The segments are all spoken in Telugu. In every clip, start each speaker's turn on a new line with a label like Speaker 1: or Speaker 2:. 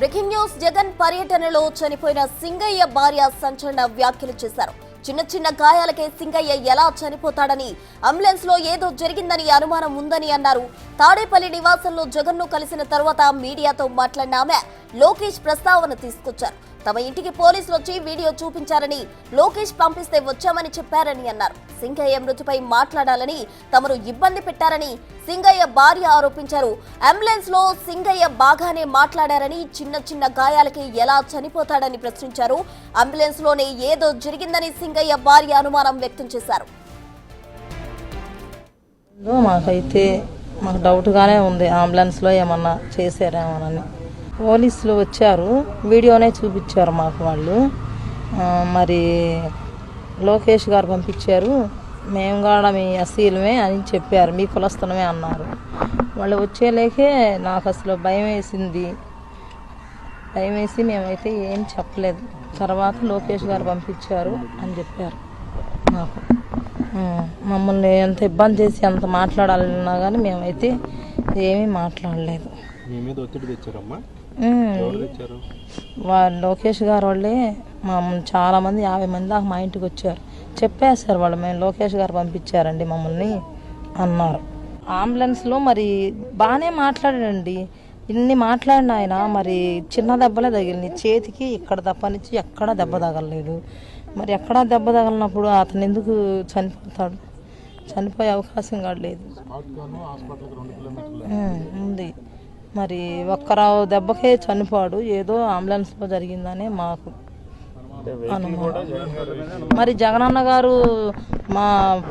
Speaker 1: బ్రేకింగ్ న్యూస్ జగన్ పర్యటనలో చనిపోయిన సింగయ్య భార్య సంచలన వ్యాఖ్యలు చేశారు. చిన్న చిన్న గాయాలకే సింగయ్య ఎలా చనిపోతాడని, అంబులెన్స్ లో ఏదో జరిగిందని అనుమానం ఉందని అన్నారు. తాడేపల్లి నివాసంలో జగన్ ను కలిసిన తర్వాత మీడియాతో మాట్లాడిన ఆమె లోకేష్ ప్రస్తావన తీసుకొచ్చారు. తమ ఇంటికి పోలీసులు వచ్చి వీడియో చూపించారని, లోకేష్ పంపిస్తే వచ్చామని చెప్పారని అన్నారు. సింగయ్య మృతిపై మాట్లాడాలని తమను ఇబ్బంది పెట్టారని సింగయ్య భార్య ఆరోపించారు. అంబులెన్స్ లో సింగయ్య బాగానే మాట్లాడారని, చిన్న చిన్న గాయాలకి ఎలా చనిపోతాడని ప్రశ్నించారు. అంబులెన్స్ లోనే ఏదో జరిగిందని సింగయ్య భార్య అనుమానం వ్యక్తం చేశారు.
Speaker 2: మాకు డౌట్గానే ఉంది, అంబులెన్స్లో ఏమన్నా చేశారేమోనని. పోలీసులు వచ్చారు, వీడియోనే చూపించారు మాకు వాళ్ళు. మరి లోకేష్ గారు పంపించారు, మేము కూడా మీ అసీలమే అని చెప్పారు, మీ కులస్తులమే అన్నారు. వాళ్ళు వచ్చేలేకే నాకు అసలు భయం వేసి మేమైతే ఏం చెప్పలేదు. తర్వాత లోకేష్ గారు పంపించారు అని చెప్పారు మాకు. మమ్మల్ని ఎంత ఇబ్బంది చేసి ఎంత మాట్లాడాలన్నా కానీ మేమైతే ఏమీ మాట్లాడలేదు. లోకేష్ గారు వాళ్ళే చాలామంది 50 మంది దాకా మా ఇంటికి వచ్చారు, చెప్పేశారు వాళ్ళు, మేము లోకేష్ గారు పంపించారండి మమ్మల్ని అన్నారు. అంబులెన్స్లో మరి బాగానే మాట్లాడాడండి, ఇన్ని మాట్లాడిన ఆయన మరి చిన్న దెబ్బలే తగిలింది చేతికి, ఇక్కడ తప్పనిచ్చి ఎక్కడా దెబ్బ తగలలేదు. మరి ఎక్కడా దెబ్బ తగలినప్పుడు అతను ఎందుకు చనిపోతాడు? చనిపోయే అవకాశం కూడా లేదు ఉంది. మరి ఒక్కరావు దెబ్బకే చనిపోడు, ఏదో అంబులెన్స్లో జరిగిందనే మాకు అనుమానం. మరి జగనన్న గారు మా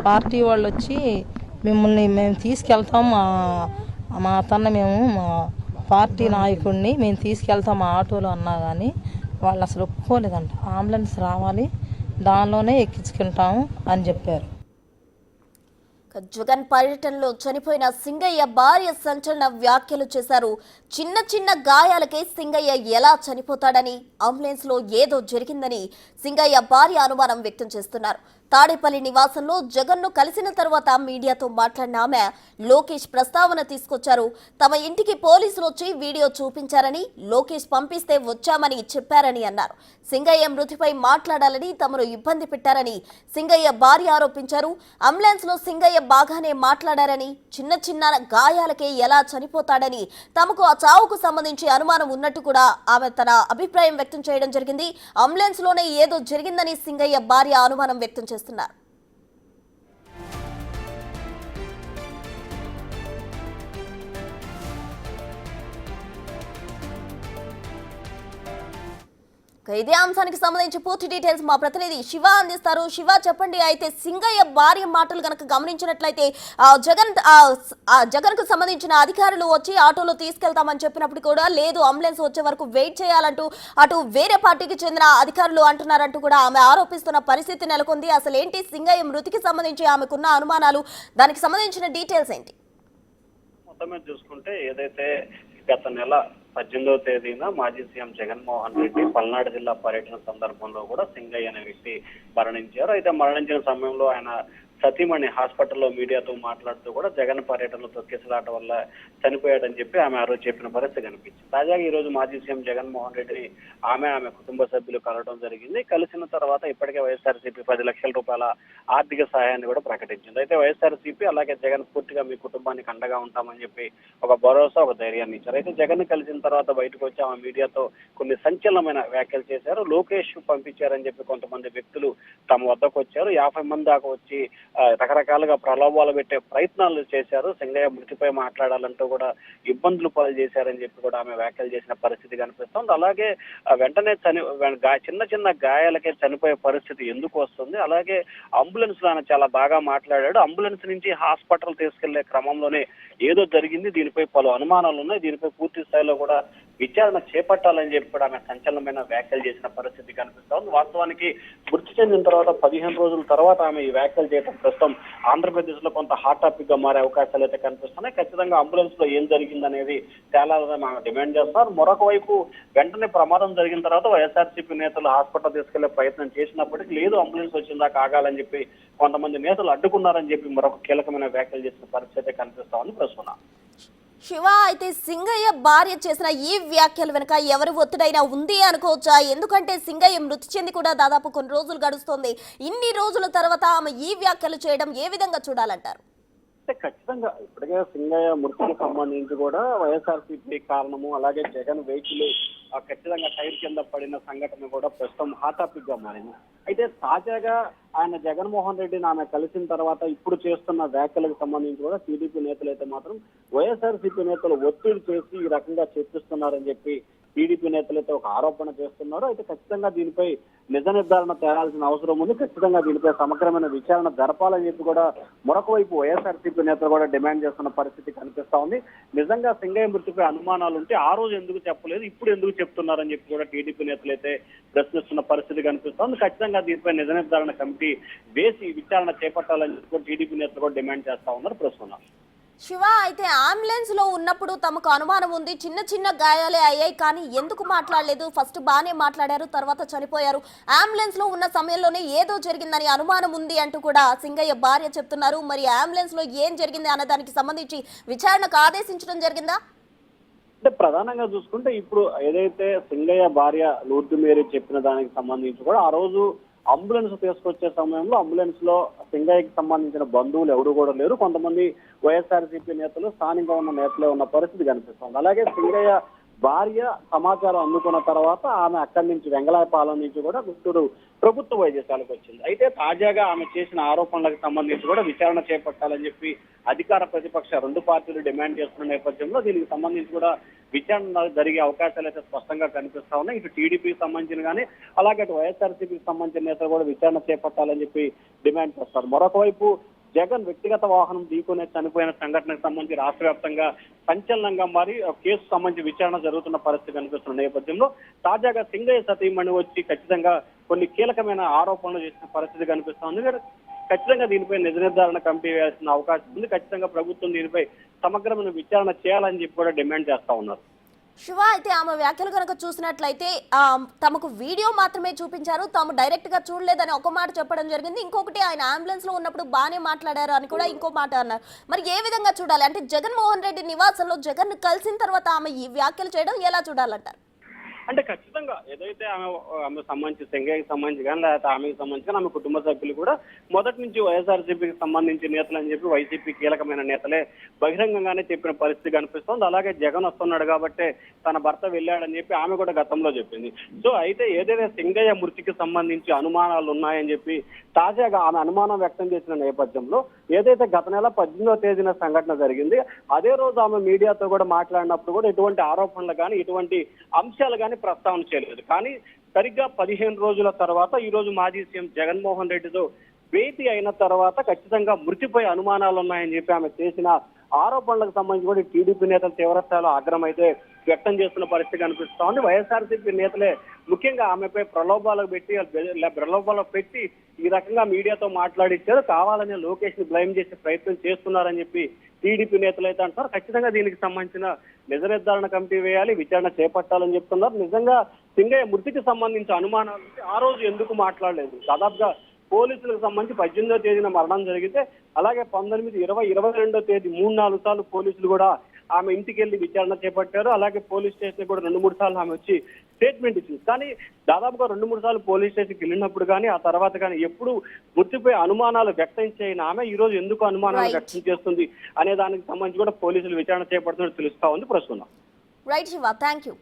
Speaker 2: పార్టీ వాళ్ళు వచ్చి మిమ్మల్ని మేము తీసుకెళ్తాం, మా అతన్ని మా పార్టీ నాయకుడిని మేము తీసుకెళ్తాం మా ఆటోలో అన్నా కానీ వాళ్ళు అసలు ఒప్పుకోలేదంట. అంబులెన్స్ రావాలి, దానిలోనే ఎక్కించుకుంటాము అని చెప్పారు.
Speaker 1: జగన్ పర్యటనలో చనిపోయిన సింగయ్య భార్య సంచలన వ్యాఖ్యలు చేశారు. చిన్న చిన్న గాయాలకే సింగయ్య ఎలా చనిపోతాడని, అంబులెన్స్ లో ఏదో జరిగిందని సింగయ్య భార్య అనుమానం వ్యక్తం చేస్తున్నారు. తాడేపల్లి నివాసంలో జగన్ ను కలిసిన తర్వాత మీడియాతో మాట్లాడిన ఆమె లోకేష్ ప్రస్తావన తీసుకొచ్చారు. తమ ఇంటికి పోలీసులు వచ్చి వీడియో చూపించారని, లోకేష్ పంపిస్తే వచ్చామని చెప్పారని అన్నారు. సింగయ్య మృతిపై మాట్లాడాలని తమను ఇబ్బంది పెట్టారని సింగయ్య భార్య ఆరోపించారు. అంబులెన్స్ లో సింగయ్య బాగానే మాట్లాడారని, చిన్న చిన్న గాయాలకే ఎలా చనిపోతాడని, తమకు ఆ చావుకు సంబంధించి అనుమానం ఉన్నట్టు కూడా ఆమె తన అభిప్రాయం వ్యక్తం చేయడం జరిగింది. అంబులెన్స్ లోనే ఏదో జరిగిందని సింగయ్య భార్య అనుమానం వ్యక్తం చేస్తున్నారు. ఇదే అంశానికి సంబంధించి పూర్తి డీటెయిల్స్ మా ప్రతినిధి శివ అందిస్తారు. శివ, చెప్పండి. అయితే సింగయ్య భార్య మాటలు కనుక గమనించినట్లయితే జగన్ కు సంబంధించిన అధికారులు వచ్చి ఆటోలో తీసుకెళ్తామని చెప్పినప్పుడు కూడా లేదు, అంబులెన్స్ వచ్చే వరకు వెయిట్ చేయాలంటూ అటు వేరే పార్టీకి చెందిన అధికారులు అంటున్నారంటూ కూడా ఆమె ఆరోపిస్తున్న పరిస్థితి నెలకొంది. అసలు ఏంటి సింగయ్య మృతికి సంబంధించి ఆమెకున్న అనుమానాలు, దానికి సంబంధించిన డీటెయిల్స్ ఏంటి?
Speaker 3: మొత్తం చూసుకుంటే ఏదైతే గత నెల 18వ తేదీన మాజీ సీఎం జగన్మోహన్ రెడ్డి పల్నాడు జిల్లా పర్యటన సందర్భంలో కూడా సింగయ్య అనే వ్యక్తి మరణించారు. అయితే మరణించిన సమయంలో ఆయన సతీమణి హాస్పిటల్లో మీడియాతో మాట్లాడుతూ కూడా జగన్ పర్యటనలో తొక్కిసలాట వల్ల చనిపోయాడని చెప్పి ఆమె ఆ రోజు చెప్పిన పరిస్థితి కనిపించింది. తాజాగా ఈ రోజు మాజీ సీఎం జగన్మోహన్ రెడ్డిని ఆమె కుటుంబ సభ్యులు కలవడం జరిగింది. కలిసిన తర్వాత ఇప్పటికే వైఎస్ఆర్సీపీ 10 లక్షల రూపాయల ఆర్థిక సహాయాన్ని కూడా ప్రకటించింది. అయితే వైఎస్ఆర్సీపీ అలాగే జగన్ పూర్తిగా మీ కుటుంబానికి అండగా ఉంటామని చెప్పి ఒక భరోసా, ఒక ధైర్యాన్ని ఇచ్చారు. అయితే జగన్ కలిసిన తర్వాత బయటకు వచ్చి ఆమె మీడియాతో కొన్ని సంచలనమైన వ్యాఖ్యలు చేశారు. లోకేష్ పంపించారని చెప్పి కొంతమంది వ్యక్తులు తమ వద్దకు వచ్చారు, 50 మంది దాకా వచ్చి రకరకాలుగా ప్రలోభాలు పెట్టే ప్రయత్నాలు చేశారు. సింగయ్య మృతిపై మాట్లాడాలంటూ కూడా ఇబ్బందులు పాలు చేశారని చెప్పి కూడా ఆమె వ్యాఖ్యలు చేసిన పరిస్థితి కనిపిస్తుంది. అలాగే వెంటనే చిన్న చిన్న గాయాలకే చనిపోయే పరిస్థితి ఎందుకు వస్తుంది? అలాగే అంబులెన్స్ లో ఆయన చాలా బాగా మాట్లాడాడు. అంబులెన్స్ నుంచి హాస్పిటల్ తీసుకెళ్లే క్రమంలోనే ఏదో జరిగింది, దీనిపై పలు అనుమానాలు ఉన్నాయి, దీనిపై పూర్తి స్థాయిలో కూడా విచారణ చేపట్టాలని చెప్పి కూడా ఆమె సంచలనమైన వ్యాఖ్యలు చేసిన పరిస్థితి కనిపిస్తోంది. వాస్తవానికి మృతి చెందిన తర్వాత 15 రోజుల తర్వాత ఆమె ఈ వ్యాఖ్యలు చేయడం ప్రస్తుతం ఆంధ్రప్రదేశ్ లో కొంత హాట్ టాపిక్ గా మారే అవకాశాలు అయితే కనిపిస్తున్నాయి. ఖచ్చితంగా అంబులెన్స్ లో ఏం జరిగిందనేది తేలాలని ఆమె డిమాండ్ చేస్తున్నారు. మరొక వైపు వెంటనే ప్రమాదం జరిగిన తర్వాత వైఎస్ఆర్సీపీ నేతలు హాస్పిటల్ తీసుకెళ్లే ప్రయత్నం చేసినప్పటికీ లేదు, అంబులెన్స్ వచ్చిందాకా ఆగాలని చెప్పి కొంతమంది నేతలు అడ్డుకున్నారని చెప్పి మరొక కీలకమైన వ్యాఖ్యలు చేసిన పరిస్థితి కనిపిస్తా ఉంది ప్రస్తుతం.
Speaker 1: శివ, అయితే సింగయ్య భార్య చేసిన ఈ వ్యాఖ్యల వెనుక ఎవరి ఒత్తిడైనా ఉంది అనుకోవచ్చా? ఎందుకంటే సింగయ్య మృతి చెంది కూడా దాదాపు కొన్ని రోజులు గడుస్తోంది. ఇన్ని రోజుల తర్వాత ఆమె ఈ వ్యాఖ్యలు చేయడం ఏ విధంగా చూడాలంటారు?
Speaker 3: అంటే ఖచ్చితంగా ఇప్పటికే సింగయ్య మృతికి సంబంధించి కూడా వైఎస్ఆర్సీపీ కారణము, అలాగే జగన్ వెహికల్ ఖచ్చితంగా టైర్ కింద పడిన సంఘటన కూడా ప్రస్తుతం హాట్ టాపిక్ గా మారింది. అయితే తాజాగా ఆయన జగన్మోహన్ రెడ్డిని ఆమె కలిసిన తర్వాత ఇప్పుడు చేస్తున్న వ్యాఖ్యలకు సంబంధించి కూడా టీడీపీ నేతలు అయితే మాత్రం వైఎస్ఆర్సీపీ నేతలు ఒత్తిడి చేసి ఈ రకంగా చర్చిస్తున్నారని చెప్పి టీడీపీ నేతలైతే ఒక ఆరోపణ చేస్తున్నారు. అయితే ఖచ్చితంగా దీనిపై నిజ నిర్ధారణ తేరాల్సిన అవసరం ఉంది. ఖచ్చితంగా దీనిపై సమగ్రమైన విచారణ జరపాలని చెప్పి కూడా మరొక వైపు వైఎస్ఆర్సీపీ నేతలు కూడా డిమాండ్ చేస్తున్న పరిస్థితి కనిపిస్తా ఉంది. నిజంగా సింగయ్య మృతిపై అనుమానాలు ఉంటే ఆ రోజు ఎందుకు చెప్పలేదు, ఇప్పుడు ఎందుకు చెప్తున్నారని చెప్పి కూడా టీడీపీ నేతలు అయితే ప్రశ్నిస్తున్న పరిస్థితి కనిపిస్తా ఉంది. ఖచ్చితంగా దీనిపై నిజ నిర్ధారణ కమిటీ వేసి విచారణ చేపట్టాలని చెప్పి కూడా టీడీపీ నేతలు కూడా డిమాండ్ చేస్తా ఉన్నారు ప్రస్తుతం.
Speaker 1: శివ, అయితే అంబులెన్స్ లో ఉన్నప్పుడు తమకు అనుమానం ఉంది, చిన్న చిన్న గాయాలే అయ్యాయి, కానీ ఎందుకు మాట్లాడలేదు? ఫస్ట్ బానే మాట్లాడారు, తర్వాత చనిపోయారు. అంబులెన్స్ లో ఉన్న సమయంలోనే ఏదో జరిగిందని అనుమానం ఉంది అంటూ కూడా సింగయ్య భార్య చెప్తున్నారు. మరి అంబులెన్స్ లో ఏం జరిగింది అన్న దానికి సంబంధించి విచారణకు ఆదేశించడం జరిగిందా?
Speaker 3: అంటే ప్రధానంగా చూసుకుంటే ఇప్పుడు ఏదైతే సింగయ్య భార్య లూర్దు మేరీ చెప్పిన దానికి సంబంధించి కూడా ఆ రోజు అంబులెన్స్ తీసుకొచ్చే సమయంలో అంబులెన్స్ లో సింగయ్యకి సంబంధించిన బంధువులు ఎవరు కూడా లేరు. కొంతమంది వైఎస్ఆర్సీపీ నేతలు, స్థానికంగా ఉన్న నేతలే ఉన్న పరిస్థితి కనిపిస్తుంది. అలాగే సింగయ్య భార్య సమాచారం అందుకున్న తర్వాత ఆమె అక్కడి నుంచి వెంగళాయపాలెం నుంచి కూడా గుంటూరు ప్రభుత్వ వైద్యశాలకు వచ్చింది. అయితే తాజాగా ఆమె చేసిన ఆరోపణలకు సంబంధించి కూడా విచారణ చేపట్టాలని చెప్పి అధికార ప్రతిపక్ష రెండు పార్టీలు డిమాండ్ చేస్తున్న నేపథ్యంలో దీనికి సంబంధించి కూడా విచారణ జరిగే అవకాశాలు అయితే స్పష్టంగా కనిపిస్తా ఉన్నాయి. ఇటు టీడీపీకి సంబంధించిన కానీ అలాగే అటు వైఎస్ఆర్సీపీకి సంబంధించిన నేతలు కూడా విచారణ చేపట్టాలని చెప్పి డిమాండ్ చేస్తారు. మరొక వైపు జగన్ వ్యక్తిగత వాహనం ఢీకొని చనిపోయిన సంఘటనకు సంబంధించి రాష్ట్ర వ్యాప్తంగా సంచలనంగా మారి కేసు సంబంధించి విచారణ జరుగుతున్న పరిస్థితి కనిపిస్తున్న నేపథ్యంలో తాజాగా సింగయ్య సతీమణి వచ్చి ఖచ్చితంగా కొన్ని కీలకమైన ఆరోపణలు చేసిన పరిస్థితి కనిపిస్తోంది. ఖచ్చితంగా దీనిపై నిజ నిర్ధారణ కమిటీ వేయాల్సిన అవకాశం ఉంది. ఖచ్చితంగా ప్రభుత్వం దీనిపై సమగ్రమైన విచారణ చేయాలని చెప్పి కూడా డిమాండ్ చేస్తా ఉన్నారు.
Speaker 1: శివ, అయితే ఆమె వ్యాఖ్యలు కనుక చూసినట్లయితే తమకు వీడియో మాత్రమే చూపించారు, తాము డైరెక్ట్ గా చూడలేదని ఒక మాట చెప్పడం జరిగింది. ఇంకొకటి ఆయన అంబులెన్స్ లో ఉన్నప్పుడు బాగానే మాట్లాడారు అని కూడా ఇంకో మాట అన్నారు. మరి ఏ విధంగా చూడాలి? అంటే జగన్మోహన్ రెడ్డి నివాసంలో జగన్ కలిసిన తర్వాత ఆమె ఈ వ్యాఖ్యలు చేయడం ఎలా చూడాలంటారు?
Speaker 3: అంటే ఖచ్చితంగా ఏదైతే ఆమె సంబంధించి సింగయ్యకి సంబంధించి కానీ లేకపోతే ఆమెకి సంబంధించి కానీ ఆమె కుటుంబ సభ్యులు కూడా మొదటి నుంచి వైఎస్ఆర్సీపీకి సంబంధించి నేతలు అని చెప్పి వైసీపీ కీలకమైన నేతలే బహిరంగంగానే చెప్పిన పరిస్థితి కనిపిస్తోంది. అలాగే జగన్ వస్తున్నాడు కాబట్టి తన భర్త వెళ్ళాడని చెప్పి ఆమె కూడా గతంలో చెప్పింది. సో అయితే ఏదైతే సింగయ్య మృతికి సంబంధించి అనుమానాలు ఉన్నాయని చెప్పి తాజాగా ఆమె అనుమానం వ్యక్తం చేసిన నేపథ్యంలో ఏదైతే గత నెల 18వ తేదీన సంఘటన జరిగింది, అదే రోజు ఆమె మీడియాతో కూడా మాట్లాడినప్పుడు కూడా ఎటువంటి ఆరోపణలు కానీ ఎటువంటి అంశాలు కానీ ప్రస్తావన చేయలేదు. కానీ సరిగ్గా 15 రోజుల తర్వాత ఈ రోజు మాజీ సీఎం జగన్మోహన్ రెడ్డితో భేటీ అయిన తర్వాత ఖచ్చితంగా మృతిపై అనుమానాలు ఉన్నాయని చెప్పి ఆమె చేసిన ఆరోపణలకు సంబంధించి కూడా టీడీపీ నేతలు తీవ్రస్థాయిలో ఆగ్రహం అయితే వ్యక్తం చేస్తున్న పరిస్థితి కనిపిస్తా ఉంది. వైఎస్ఆర్సీపీ నేతలే ముఖ్యంగా ఆమెపై ప్రలోభాలకు పెట్టి ఈ రకంగా మీడియాతో మాట్లాడించారు, కావాలని లోకేష్ ని బ్లైమ్ చేసే ప్రయత్నం చేస్తున్నారని చెప్పి టీడీపీ నేతలు అయితే అంటారు. ఖచ్చితంగా దీనికి సంబంధించిన నిజ నిర్ధారణ కమిటీ వేయాలి, విచారణ చేపట్టాలని చెప్తున్నారు. నిజంగా సింగయ్య మృతికి సంబంధించి అనుమానాలు ఆ రోజు ఎందుకు మాట్లాడలేదు? దాదాపుగా పోలీసులకు సంబంధించి 18వ తేదీన మరణం జరిగితే అలాగే 19, 20, 22వ తేదీ 3-4 సార్లు పోలీసులు కూడా ఆమె ఇంటికి వెళ్ళి విచారణ చేపట్టారు. అలాగే పోలీస్ స్టేషన్ కూడా 2-3 సార్లు ఆమె వచ్చి స్టేట్మెంట్ ఇచ్చింది. కానీ దాదాపుగా 2-3 సార్లు పోలీస్ స్టేషన్కి వెళ్ళినప్పుడు కానీ ఆ తర్వాత కానీ ఎప్పుడు మృతిపై అనుమానాలు వ్యక్తం చేయని ఆమె ఈ రోజు ఎందుకు అనుమానాలు వ్యక్తం చేస్తుంది అనే దానికి సంబంధించి కూడా పోలీసులు విచారణ చేపడుతున్నట్టు తెలుస్తా ఉంది ప్రస్తుతం.
Speaker 1: Right Shiva, thank you.